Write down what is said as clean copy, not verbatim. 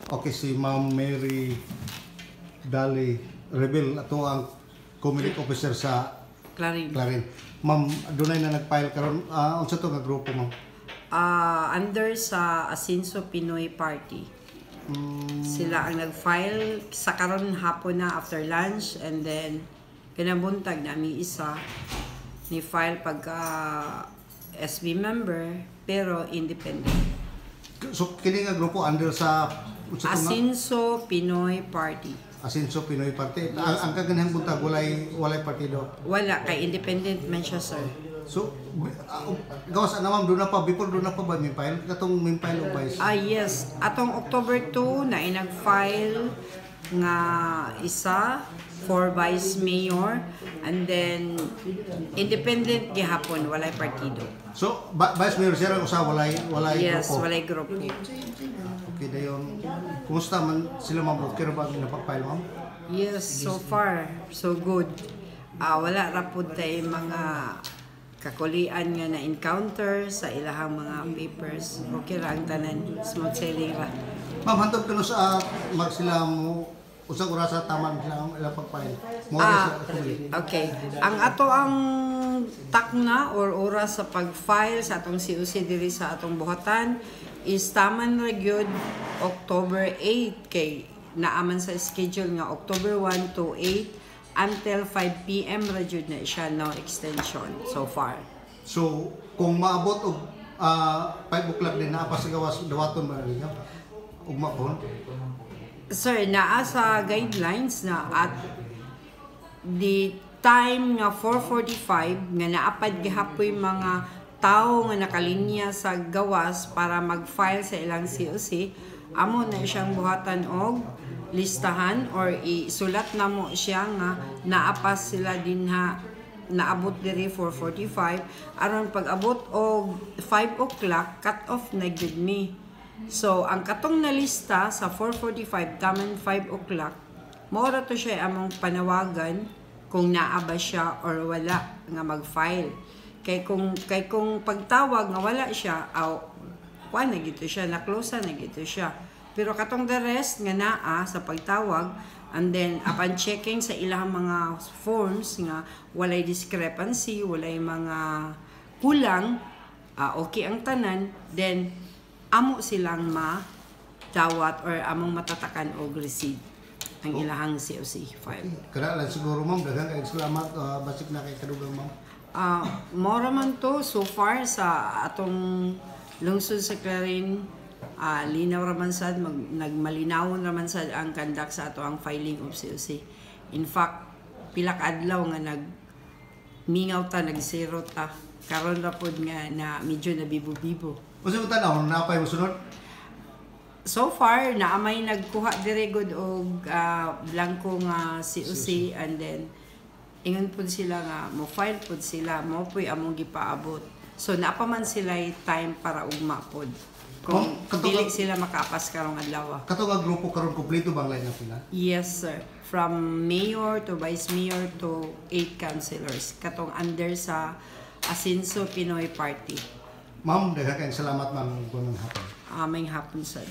Okay, si Ma'am Mary Dali Rebel, ato ang Community Officer sa Clarin. Ma'am, dunay na nag-file karon unsa to nga grupo, ma'am? Under sa Asinso Pinoy Party. Sila ang nag-file sa karon hapon na after lunch, and then kinabuntag nami isa ni file pagka SB member pero independent. So kini nga grupo under sa Asinso Pinoy Party. Asinso Pinoy Party. Ang kaganihang buntag walay partido. Wala kay independent man siya, sir. So gawas na ma'am, doon na pa before doon na pa ba may file katong may file o vice? Yes, atong October 2 na nag-file nga isa for vice mayor, and then independent gihapon, walay partido. So vice mayor siya usa walay Yes, grupo. walay grupo. Okay dayon. Kumusta man sila, ma'am? Okay ra ba ang napag-file, ma'am? Yes, so far so good. Wala ra pud tay mga kakulian nga na encounter sa ilahang mga papers. Okay ra ang tanan, smooth sailing ra. Ma'am, hantod kuno sa sila mo usag oras sa taman sila ilang pag-file. Mo Okay. Ang ato ang takna or oras sa pag-file sa atong COC diri sa atong buhatan is taman ra gyud October 8 kay naaman sa schedule nga October 1 to 8 until 5 PM ra gyud na siya, no extension so far. So kung maabot og 5 o'clock din na pa sa gawas dawaton ba ninyo? Ugma po. Sir, naa sa guidelines na at the time nga 4:45 nga naapad gihapoy mga tao nga nakalinya sa gawas para mag-file sa ilang COC, amo na siyang buhatan og listahan or isulat na mo siya nga naapas sila dinha naabot diri 4:45 aron pag-abot og 5 o'clock cut off na gyud mi. So, ang katong na lista sa 4:45 taman 5 o'clock, maura to siya among panawagan kung naa ba siya or wala nga mag-file. Kay kung pagtawag nga wala siya, kuan na gito siya, na-close na gito siya. Pero katong the rest nga naa sa pagtawag, and then upon checking sa ilang mga forms nga walay discrepancy, walay mga kulang, okay ang tanan, then amo silang madawat or among matatakan og receipt ang ilahang COC file. Kada lang siguro, ma'am, daghang kay salamat basik na kay kadugang, ma'am. Mora man to so far sa atong lungsod sa Clarin, linaw raman sad, nagmalinawon raman sad ang conduct sa ato ang filing of COC. In fact, pila ka adlaw nga mingaw ta, nag-zero ta. Karon ra pod nga na medyo nabibo-bibo. Usa mo tanaw na pay mosunod? So far, naamay nagkuha dire gud og blanco nga COC, and then ingon pud sila nga mo file pud sila, mo puy among gipaabot. So napaman sila time para ugma pod. Kung dili sila makaapas karong adlaw. Kato nga grupo karon kompleto bang line up nila? Yes, sir. From mayor to vice mayor to 8 councilors. Katong under sa Asinso Pinoy Party. Ma'am, daghang salamat, ma'am, kunong hapon. Aming hapon, sir.